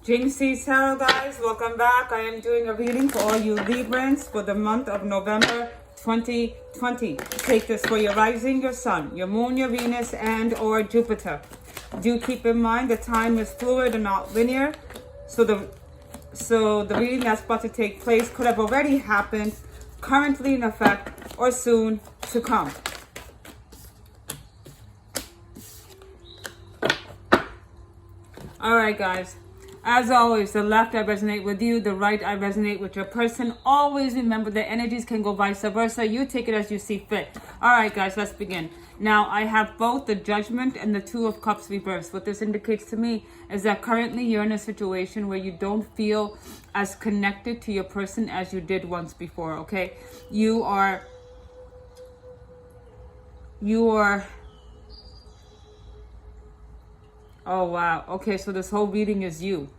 Jinxy Tarot, guys, welcome back. I am doing a reading for all you Librans for the month of November 2020. Take this for your rising, your sun, your moon, your Venus, and or Jupiter. Do keep in mind that time is fluid and not linear. So the reading that's about to take place could have already happened, currently in effect, or soon to come. All right, guys. As always, the left I resonate with you, the right I resonate with your person. Always remember that energies can go vice versa. You take it as you see fit. All right, guys, let's begin. Now, I have both the Judgment and the Two of Cups reversed. What this indicates to me is that currently you're in a situation where you don't feel as connected to your person as you did once before, okay? You are oh wow. Okay, so this whole reading is you.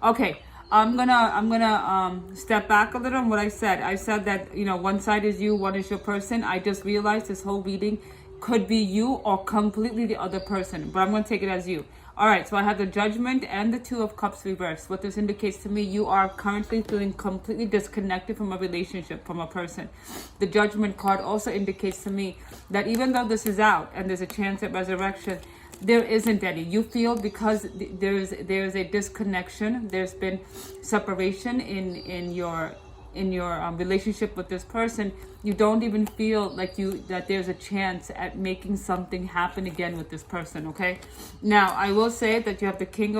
Okay, I'm gonna step back a little on what I said. I said that, you know, one side is you, one is your person. I just realized this whole reading could be you or completely the other person, but I'm gonna take it as you. All right, so I have the Judgment and the Two of Cups reversed. What this indicates to me, you are currently feeling completely disconnected from a relationship, from a person. The Judgment card also indicates to me that even though this is out and there's a chance at resurrection, there isn't any. You feel because there's a disconnection. There's been separation in your relationship with this person. You don't even feel like that there's a chance at making something happen again with this person. Okay. Now I will say that you have the King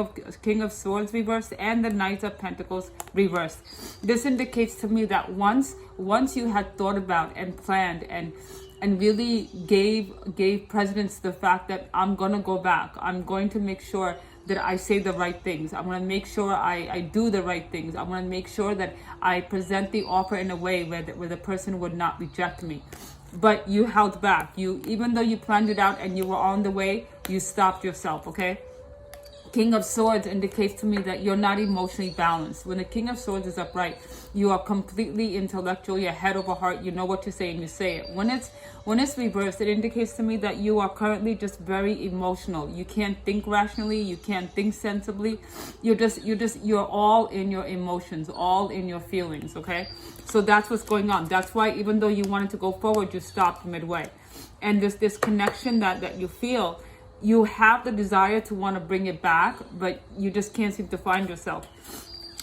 of Swords reversed and the Knight of Pentacles reversed. This indicates to me that once you had thought about and planned and really gave precedence to the fact that I'm going to go back. I'm going to make sure that I say the right things. I'm going to make sure I do the right things. I'm going to make sure that I present the offer in a way where the person would not reject me. But you held back. Even though you planned it out and you were on the way, you stopped yourself, okay? King of Swords indicates to me that you're not emotionally balanced. When the King of Swords is upright, you are completely intellectual, you're head over heart, you know what to say and you say it. When it's reversed, it indicates to me that you are currently just very emotional. You can't think rationally, you can't think sensibly. You're all in your emotions, all in your feelings, okay? So that's what's going on. That's why even though you wanted to go forward, you stopped midway. And this connection that you feel, you have the desire to want to bring it back, but you just can't seem to find yourself.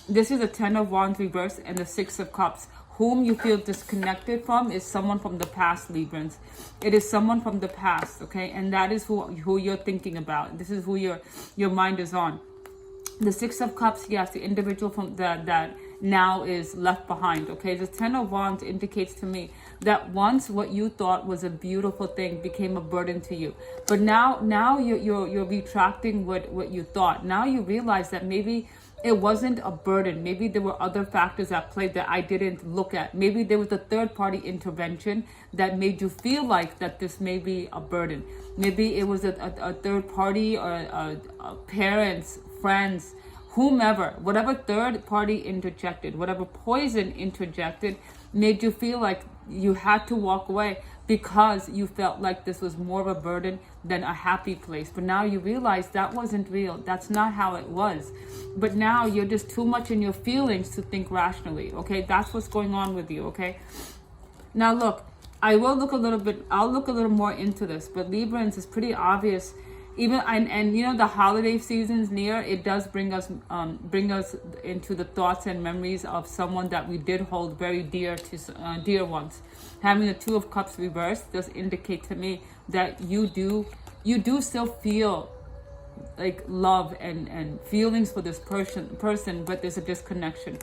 This is a Ten of Wands reversed and the Six of Cups. Whom you feel disconnected from is someone from the past, Librans. It is someone from the past, okay? And that is who you're thinking about. This is who your mind is on. The Six of Cups, yes, the individual from that now is left behind, okay? The Ten of Wands indicates to me that once what you thought was a beautiful thing became a burden to you. But now you're retracting what you thought. Now you realize that maybe it wasn't a burden. Maybe there were other factors at play that I didn't look at. Maybe there was a third-party intervention that made you feel like that this may be a burden. Maybe it was a third party or parents, friends, whomever, whatever third party interjected, whatever poison interjected made you feel like you had to walk away because you felt like this was more of a burden than a happy place. But now you realize that wasn't real. That's not how it was. But now you're just too much in your feelings to think rationally, okay? That's what's going on with you, okay? Now look, I'll look a little more into this, but Librans is pretty obvious. Even and you know, the holiday season's near, it does bring us into the thoughts and memories of someone that we did hold very dear to dear ones. Having the Two of Cups reversed does indicate to me that you do still feel like love and feelings for this person, but there's a disconnection.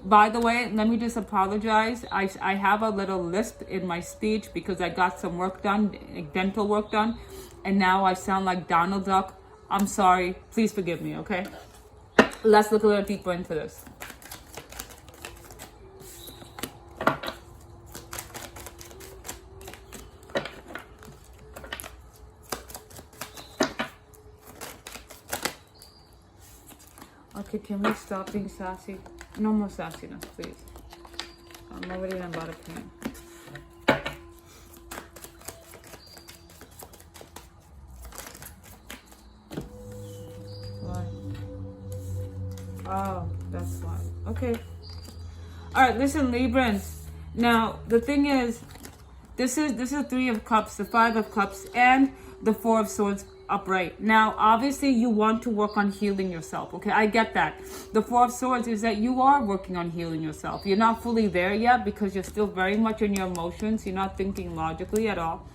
By the way, let me just apologize. I have a little lisp in my speech because I got some work done, dental work done, and now I sound like Donald Duck. I'm sorry. Please forgive me, okay? Let's look a little deeper into this. Okay, can we stop being sassy? No more sassiness, please. I'm already in a lot of pain. Oh, that's why. Okay. All right, listen, Librans. Now, the thing is, this is Three of Cups, the Five of Cups, and the Four of Swords upright. Now, obviously, you want to work on healing yourself, okay? I get that. The Four of Swords is that you are working on healing yourself. You're not fully there yet because you're still very much in your emotions. You're not thinking logically at all.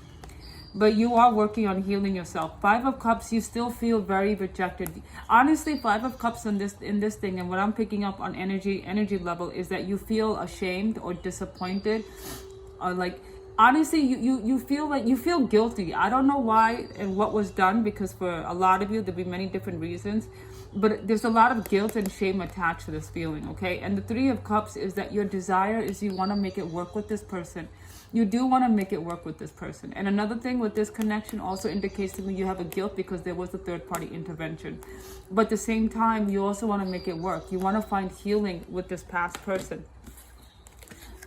But you are working on healing yourself. Five of Cups, you still feel very rejected. Honestly, Five of Cups in this thing, and what I'm picking up on energy level, is that you feel ashamed or disappointed, or like, honestly, you feel like you feel guilty. I don't know why and what was done, because for a lot of you there'll be many different reasons, but there's a lot of guilt and shame attached to this feeling, okay? And the Three of Cups is that your desire is you want to make it work with this person. You do want to make it work with this person. And another thing with this connection also indicates to me you have a guilt because there was a third party intervention. But at the same time, you also want to make it work. You want to find healing with this past person.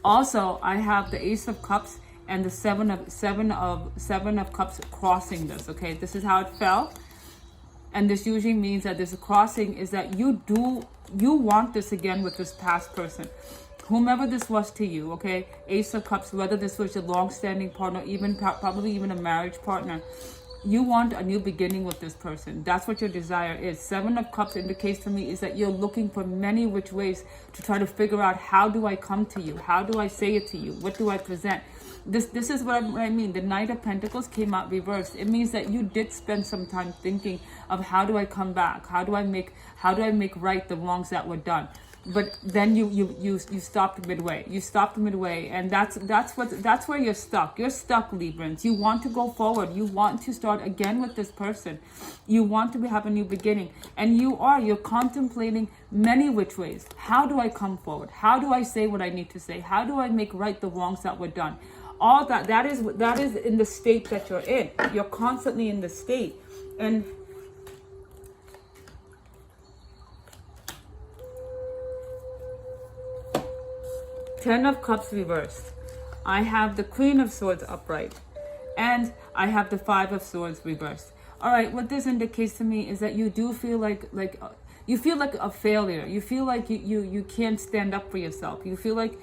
Also, I have the Ace of Cups and the Seven of Cups crossing this, okay? This is how it fell. And this usually means that this crossing is that you want this again with this past person. Whomever this was to you, okay? Ace of Cups, whether this was your long-standing partner, even probably even a marriage partner, you want a new beginning with this person. That's what your desire is. Seven of Cups indicates to me is that you're looking for many which ways to try to figure out, how do I come to you? How do I say it to you? What do I present? This is what I mean. The Knight of Pentacles came out reversed. It means that you did spend some time thinking of, how do I come back? How do I make right the wrongs that were done? But then you stopped midway. You stopped midway, and that's where you're stuck. You're stuck, Librans. You want to go forward. You want to start again with this person. You want to have a new beginning, and you're contemplating many which ways. How do I come forward? How do I say what I need to say? How do I make right the wrongs that were done? All that is in the state that you're in. You're constantly in the state, and Ten of Cups reversed. I have the Queen of Swords upright, and I have the Five of Swords reversed. All right, what this indicates to me is that you do feel like you feel like a failure. You feel like you can't stand up for yourself. You feel like,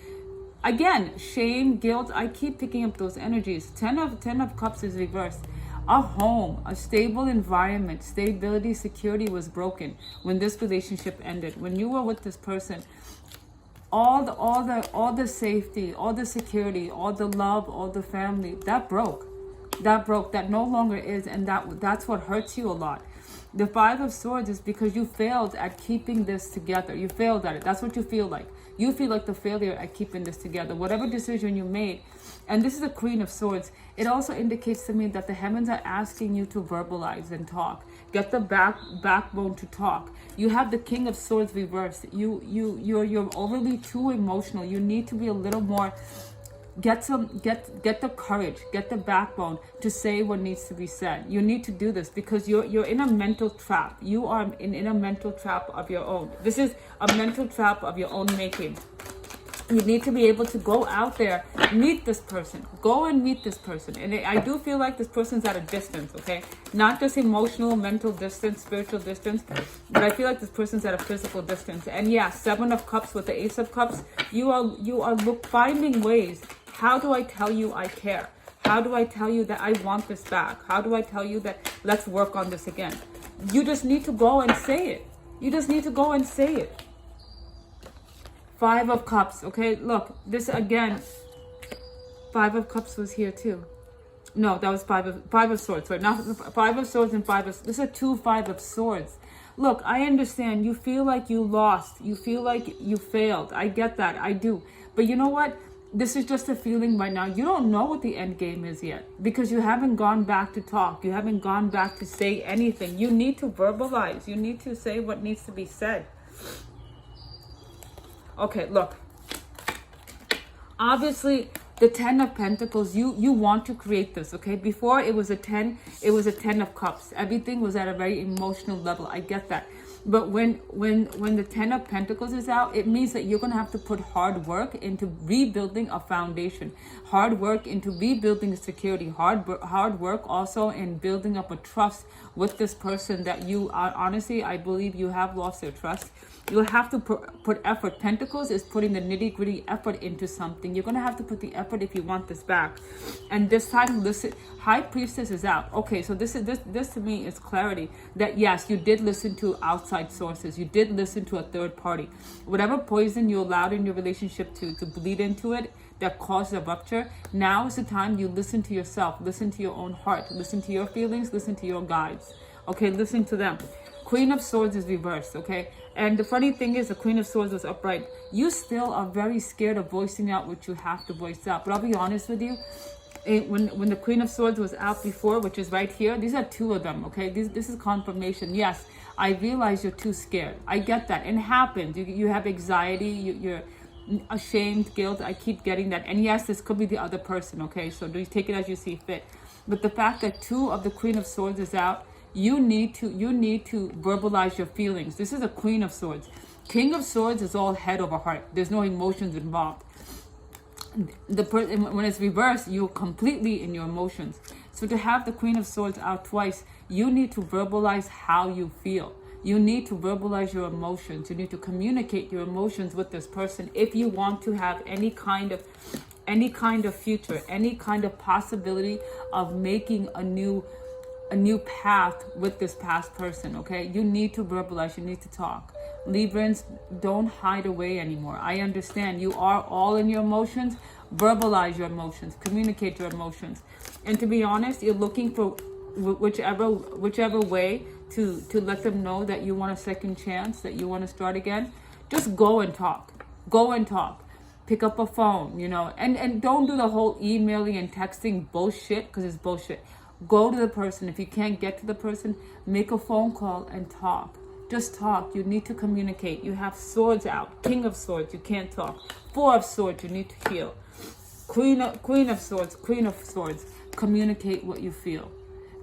again, shame, guilt. I keep picking up those energies. Ten of Cups is reversed. A home, a stable environment, stability, security was broken when this relationship ended. When you were with this person, all the safety, all the security, all the love, all the family, that broke. That no longer is, and that's what hurts you a lot. The Five of Swords is because you failed at keeping this together. You failed at it. That's what you feel like. You feel like the failure at keeping this together. Whatever decision you made, and this is the Queen of Swords, it also indicates to me that the heavens are asking you to verbalize and talk. Get the backbone to talk. You have the King of Swords reversed. You're overly too emotional. You need to be a little more. Get the courage, get the backbone to say what needs to be said. You need to do this because you're in a mental trap. You are in a mental trap of your own. This is a mental trap of your own making. You need to be able to go out there, meet this person. Go and meet this person. And I do feel like this person's at a distance, okay? Not just emotional, mental distance, spiritual distance, but I feel like this person's at a physical distance. And yeah, Seven of Cups with the Ace of Cups, you are finding ways. How do I tell you I care? How do I tell you that I want this back? How do I tell you that let's work on this again? You just need to go and say it. You just need to go and say it. Five of Cups, okay? Look, this again, Five of Cups was here too. No, that was Five of Swords. Sorry, not Five of Swords and this is two Five of Swords. Look, I understand. You feel like you lost. You feel like you failed. I get that. I do. But you know what? This is just a feeling right now. You don't know what the end game is yet because you haven't gone back to talk. You haven't gone back to say anything. You need to verbalize. You need to say what needs to be said. Okay, look. Obviously, the Ten of Pentacles, you want to create this, okay? Before it was a 10 of Cups. Everything was at a very emotional level. I get that. But when the Ten of Pentacles is out, it means that you're going to have to put hard work into rebuilding a foundation, hard work into rebuilding security, hard work also in building up a trust with this person that you are, honestly, I believe you have lost their trust. You'll have to put effort. Pentacles is putting the nitty-gritty effort into something. You're going to have to put the effort if you want this back. And this time, listen, High Priestess is out. Okay, so this to me is clarity that yes, you did listen to outside sources. You did listen to a third party. Whatever poison you allowed in your relationship to bleed into it that caused a rupture, now is the time you listen to yourself. Listen to your own heart. Listen to your feelings. Listen to your guides. Okay, listen to them. Queen of Swords is reversed, okay? And the funny thing is the Queen of Swords was upright. You still are very scared of voicing out what you have to voice out. But I'll be honest with you, when the Queen of Swords was out before, which is right here, these are two of them, okay? This is confirmation. Yes, I realize you're too scared. I get that. It happens. You have anxiety. You're ashamed, guilt. I keep getting that. And yes, this could be the other person, okay? So do you take it as you see fit. But the fact that two of the Queen of Swords is out, you need to verbalize your feelings. This is a Queen of Swords. King of Swords is all head over heart. There's no emotions involved. When it's reversed, you're completely in your emotions. So to have the Queen of Swords out twice, you need to verbalize how you feel. You need to verbalize your emotions. You need to communicate your emotions with this person if you want to have any kind of future, any kind of possibility of making a new path with this past person, okay? You need to verbalize, you need to talk. Librans, don't hide away anymore. I understand you are all in your emotions. Verbalize your emotions, communicate your emotions. And to be honest, you're looking for whichever way to let them know that you want a second chance, that you want to start again. Just go and talk. Go and talk. Pick up a phone, you know, and don't do the whole emailing and texting bullshit, because it's bullshit. Go to the person. If you can't get to the person, make a phone call and talk. Just talk. You need to communicate. You have swords out. King of Swords, you can't talk. Four of Swords, you need to heal. Queen of Swords, communicate what you feel.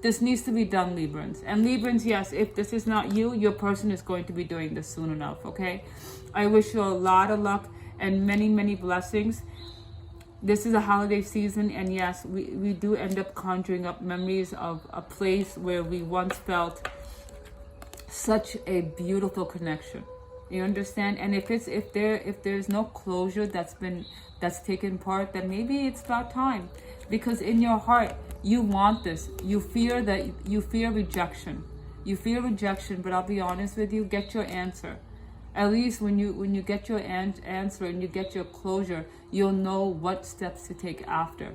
This needs to be done, Librans. And Librans, yes, if this is not you, your person is going to be doing this soon enough, okay? I wish you a lot of luck and many, many blessings. This is a holiday season, and yes, we do end up conjuring up memories of a place where we once felt such a beautiful connection. You understand? And if there's no closure that's taken part, then maybe it's about time. Because in your heart, you want this. You fear rejection. You fear rejection, but I'll be honest with you, get your answer. At least when you get your answer and you get your closure, you'll know what steps to take after.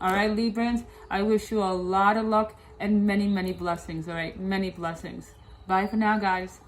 All right, Librans, I wish you a lot of luck and many, many blessings. All right, many blessings. Bye for now, guys.